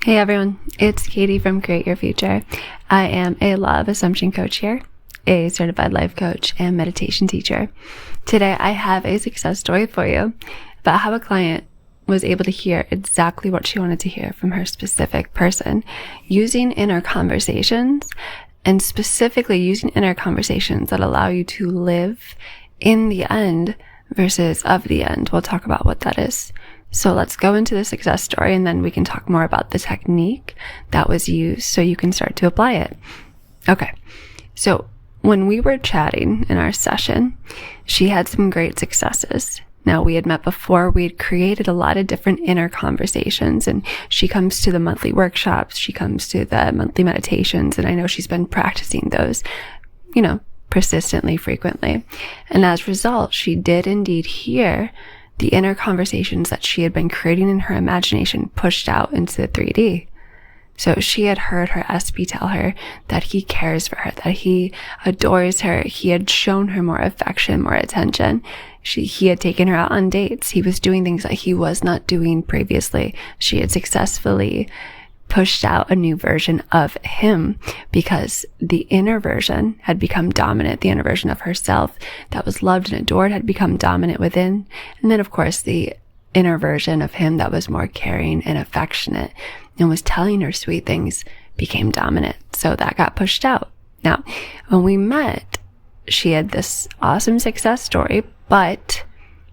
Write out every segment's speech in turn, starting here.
Hey everyone, it's Katie from Create Your Future. I am a law of assumption coach here, a certified life coach and meditation teacher. Today I have a success story for you about how a client was able to hear exactly what she wanted to hear from her specific person using inner conversations, and specifically using inner conversations that allow you to live in the end versus of the end. We'll talk about what that is. So let's go into the success story, and then we can talk more about the technique that was used so you can start to apply it. Okay, so when we were chatting in our session, she had some great successes. Now, we had met before. We had created a lot of different inner conversations, and she comes to the monthly workshops. She comes to the monthly meditations, and I know she's been practicing those, persistently, frequently. And as a result, she did indeed hear the inner conversations that she had been creating in her imagination pushed out into 3D. So she had heard her SP tell her that he cares for her, that he adores her. He had shown her more affection, more attention. He had taken her out on dates. He was doing things that he was not doing previously. She had successfully pushed out a new version of him because the inner version had become dominant. The inner version of herself that was loved and adored had become dominant within. And then, of course, the inner version of him that was more caring and affectionate and was telling her sweet things became dominant. So that got pushed out. Now, when we met, she had this awesome success story, but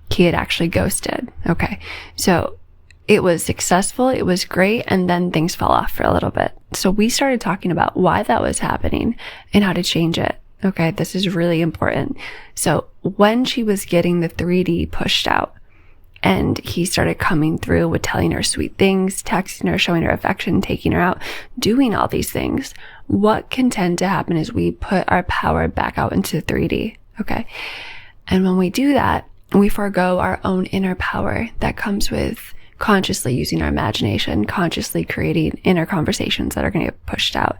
he had actually ghosted. Okay. So it was successful, it was great, and then things fell off for a little bit. So we started talking about why that was happening and how to change it. Okay, this is really important. So when she was getting the 3D pushed out and he started coming through with telling her sweet things, texting her, showing her affection, taking her out, doing all these things, what can tend to happen is we put our power back out into 3D. Okay, and when we do that, we forego our own inner power that comes with consciously using our imagination, consciously creating inner conversations that are going to get pushed out.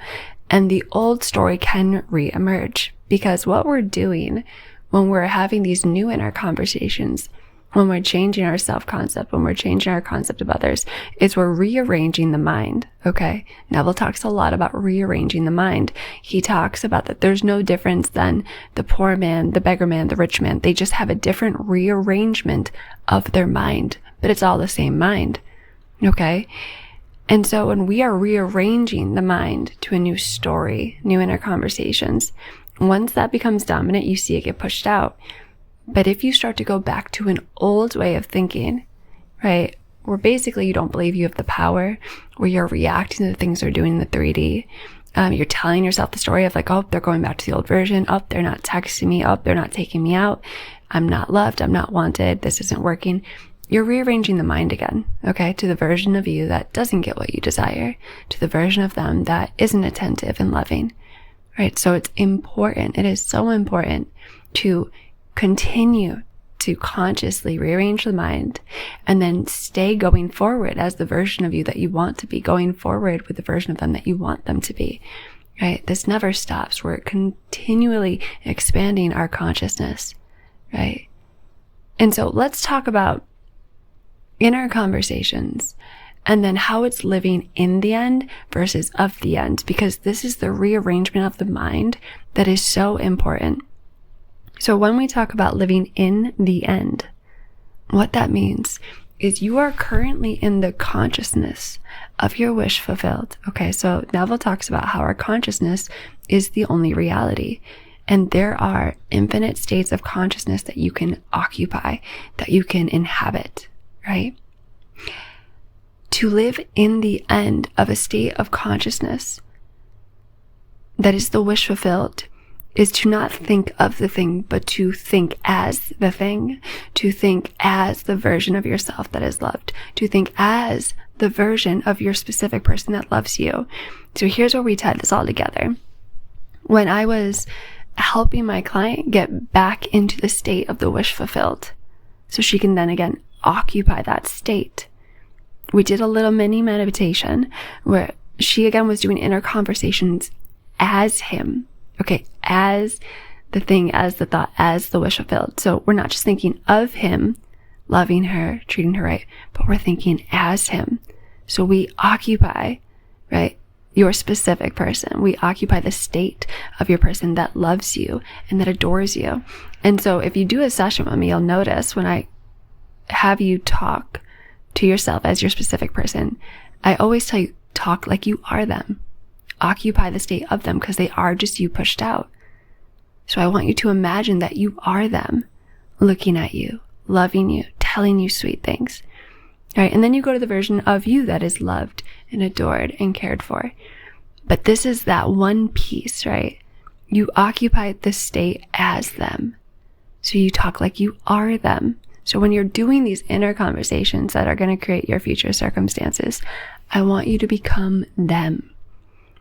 And the old story can reemerge, because what we're doing when we're having these new inner conversations, when we're changing our self-concept, when we're changing our concept of others, is we're rearranging the mind. Okay. Neville talks a lot about rearranging the mind. He talks about that there's no difference than the poor man, the beggar man, the rich man. They just have a different rearrangement of their mind, but it's all the same mind. Okay. And so when we are rearranging the mind to a new story, new inner conversations, once that becomes dominant, you see it get pushed out. But if you start to go back to an old way of thinking, right, where basically you don't believe you have the power, where you're reacting to the things they're doing in the 3D, you're telling yourself the story of like, oh, they're going back to the old version. Oh, they're not texting me. Oh, they're not taking me out. I'm not loved. I'm not wanted. This isn't working. You're rearranging the mind again, okay, to the version of you that doesn't get what you desire, to the version of them that isn't attentive and loving, right? So it's important. It is so important to continue to consciously rearrange the mind and then stay going forward as the version of you that you want to be, going forward with the version of them that you want them to be, right? This never stops. We're continually expanding our consciousness, right? And so let's talk about inner conversations and then how it's living in the end versus of the end, because this is the rearrangement of the mind that is so important. So when we talk about living in the end, what that means is you are currently in the consciousness of your wish fulfilled. Okay, so Neville talks about how our consciousness is the only reality. And there are infinite states of consciousness that you can occupy, that you can inhabit, right? To live in the end of a state of consciousness that is the wish fulfilled is to not think of the thing, but to think as the thing, to think as the version of yourself that is loved, to think as the version of your specific person that loves you. So here's where we tied this all together. When I was helping my client get back into the state of the wish fulfilled, so she can then again occupy that state, we did a little mini meditation where she again was doing inner conversations as him. Okay, as the thing, as the thought, as the wish fulfilled. So we're not just thinking of him, loving her, treating her right, but we're thinking as him. So we occupy, right, your specific person. We occupy the state of your person that loves you and that adores you. And so if you do a session with me, you'll notice when I have you talk to yourself as your specific person, I always tell you, talk like you are them. Occupy the state of them, because they are just you pushed out. So I want you to imagine that you are them, looking at you, loving you, telling you sweet things. Right? And then you go to the version of you that is loved and adored and cared for. But this is that one piece, right? You occupy the state as them. So you talk like you are them. So when you're doing these inner conversations that are going to create your future circumstances, I want you to become them.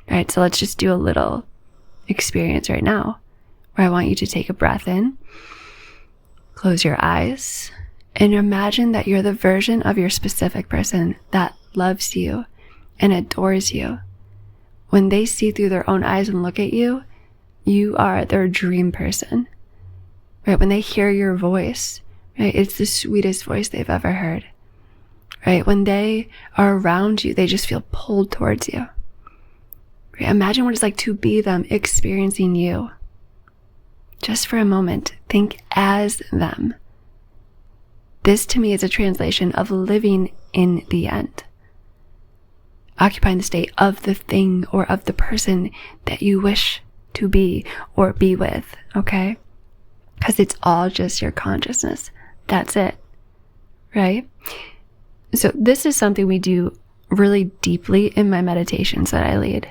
Right? So let's just do a little experience right now, where I want you to take a breath in, close your eyes, and imagine that you're the version of your specific person that loves you and adores you. When they see through their own eyes and look at you, you are their dream person. Right? When they hear your voice, right, it's the sweetest voice they've ever heard. Right? When they are around you, they just feel pulled towards you. Right? Imagine what it's like to be them experiencing you. Just for a moment, think as them. This to me is a translation of living in the end. Occupying the state of the thing or of the person that you wish to be or be with, okay? Because it's all just your consciousness. That's it, right? So this is something we do really deeply in my meditations that I lead.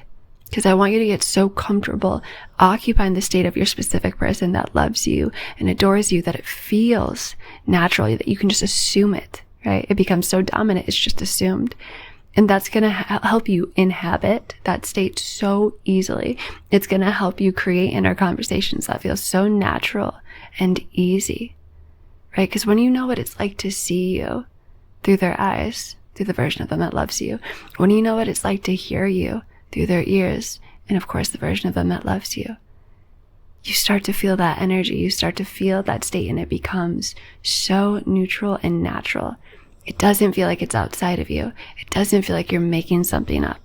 Because I want you to get so comfortable occupying the state of your specific person that loves you and adores you that it feels natural, that you can just assume it, right? It becomes so dominant, it's just assumed. And that's going to help you inhabit that state so easily. It's going to help you create inner conversations that feel so natural and easy, right? Because when you know what it's like to see you through their eyes, through the version of them that loves you, when you know what it's like to hear you through their ears, and of course the version of them that loves you, you start to feel that energy, you start to feel that state, and it becomes so neutral and natural. It doesn't feel like it's outside of you. It doesn't feel like you're making something up.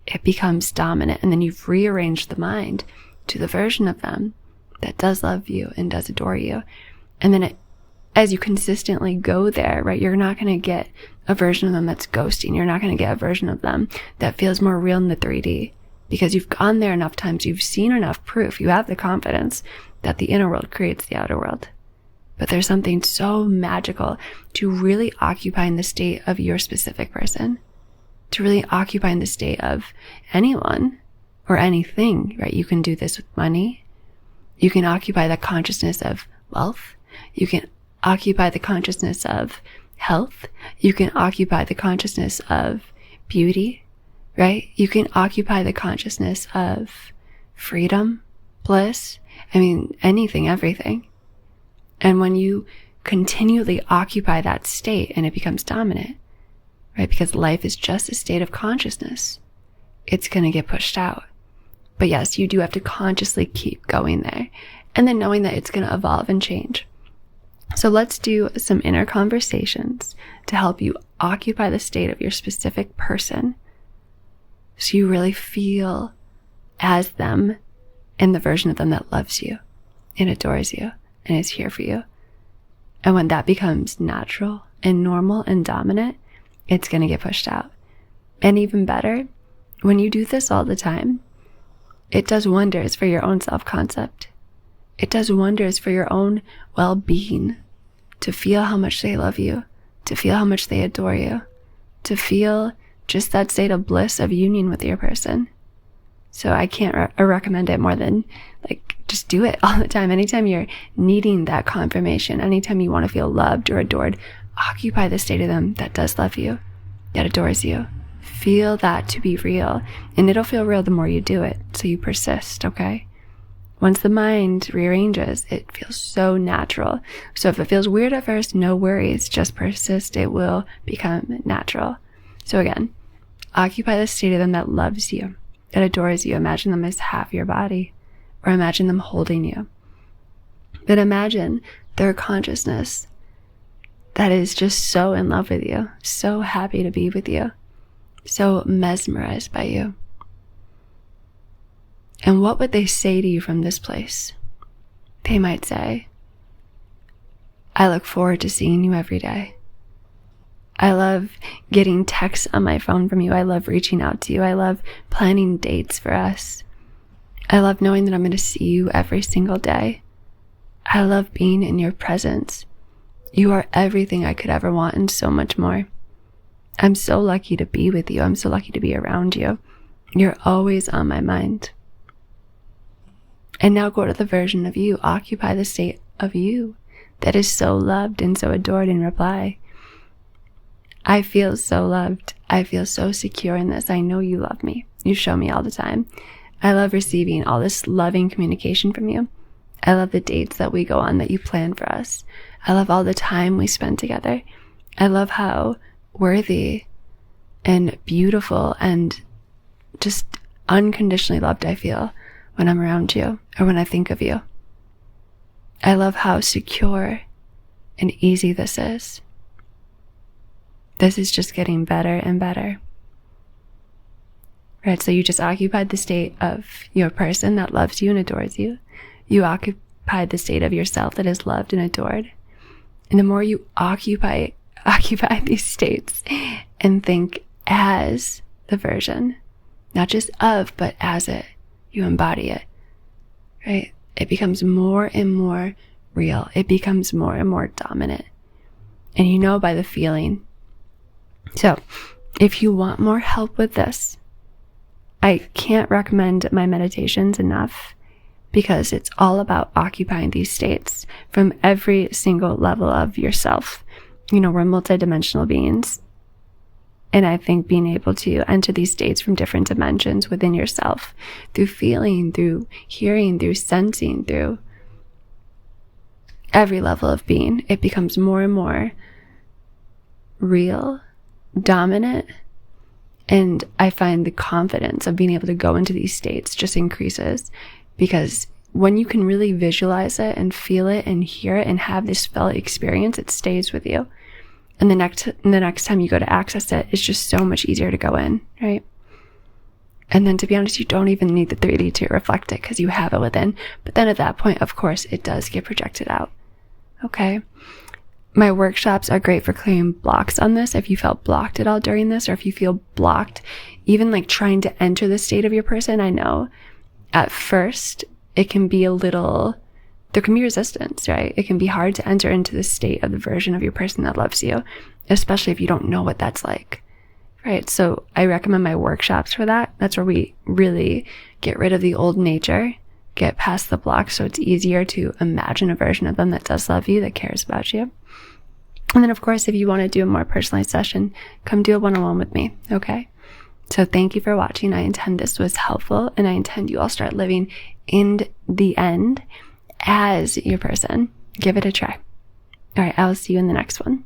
It becomes dominant, and then you've rearranged the mind to the version of them that does love you and does adore you. And then as you consistently go there, right, you're not going to get a version of them that's ghosting. You're not going to get a version of them that feels more real in the 3D, because you've gone there enough times, you've seen enough proof, you have the confidence that the inner world creates the outer world. But there's something so magical to really occupying the state of your specific person, to really occupying the state of anyone or anything, right? You can do this with money. You can occupy the consciousness of wealth. You can occupy the consciousness of health. You can occupy the consciousness of beauty, right? You can occupy the consciousness of freedom, bliss. I mean, anything, everything. And when you continually occupy that state and it becomes dominant, right? Because life is just a state of consciousness, it's going to get pushed out. But yes, you do have to consciously keep going there, and then knowing that it's going to evolve and change. So let's do some inner conversations to help you occupy the state of your specific person, so you really feel as them and the version of them that loves you and adores you and is here for you. And when that becomes natural and normal and dominant, it's going to get pushed out. And even better, when you do this all the time, it does wonders for your own self-concept. It does wonders for your own well-being, to feel how much they love you, to feel how much they adore you, to feel just that state of bliss of union with your person. So I can't recommend it more than just do it all the time. Anytime you're needing that confirmation, anytime you want to feel loved or adored, occupy the state of them that does love you, that adores you. Feel that to be real, and it'll feel real the more you do it. So you persist, okay? Once the mind rearranges, it feels so natural. So if it feels weird at first, no worries, just persist. It will become natural. So again, occupy the state of them that loves you, that adores you. Imagine them as half your body, or imagine them holding you. But imagine their consciousness that is just so in love with you, so happy to be with you. so mesmerized by you. And what would they say to you from this place? They might say, I look forward to seeing you every day. I love getting texts on my phone from you. I love reaching out to you. I love planning dates for us. I love knowing that I'm going to see you every single day. I love being in your presence. You are everything I could ever want and so much more. I'm so lucky to be with you. I'm so lucky to be around you. You're always on my mind. And now go to the version of you. Occupy the state of you that is so loved and so adored and reply, I feel so loved. I feel so secure in this. I know you love me. You show me all the time. I love receiving all this loving communication from you. I love the dates that we go on that you plan for us. I love all the time we spend together. I love how worthy and beautiful and just unconditionally loved I feel when I'm around you or when I think of you. I love how secure and easy this is. This is just getting better and better. Right, so you just occupied the state of your person that loves you and adores you. You occupied the state of yourself that is loved and adored. And the more you occupy these states and think as the version, not just of, but as it, you embody it, right? It becomes more and more real. It becomes more and more dominant. And you know by the feeling. So if you want more help with this, I can't recommend my meditations enough because it's all about occupying these states from every single level of yourself. You know, we're multidimensional beings. And I think being able to enter these states from different dimensions within yourself, through feeling, through hearing, through sensing, through every level of being, it becomes more and more real, dominant, and I find the confidence of being able to go into these states just increases, because when you can really visualize it and feel it and hear it and have this felt experience, it stays with you. And the next time you go to access it, it's just so much easier to go in, right? And then to be honest, you don't even need the 3D to reflect it because you have it within. But then at that point, of course, it does get projected out. Okay. My workshops are great for clearing blocks on this. If you felt blocked at all during this, or if you feel blocked, even like trying to enter the state of your person, I know at first it can be there can be resistance, right? It can be hard to enter into the state of the version of your person that loves you, especially if you don't know what that's like, right? So I recommend my workshops for that. That's where we really get rid of the old nature, get past the block, so it's easier to imagine a version of them that does love you, that cares about you. And then, of course, if you want to do a more personalized session, come do a one-on-one with me, okay? So thank you for watching. I intend this was helpful, and I intend you all start living in the end as your person. Give it a try. All right, I will see you in the next one.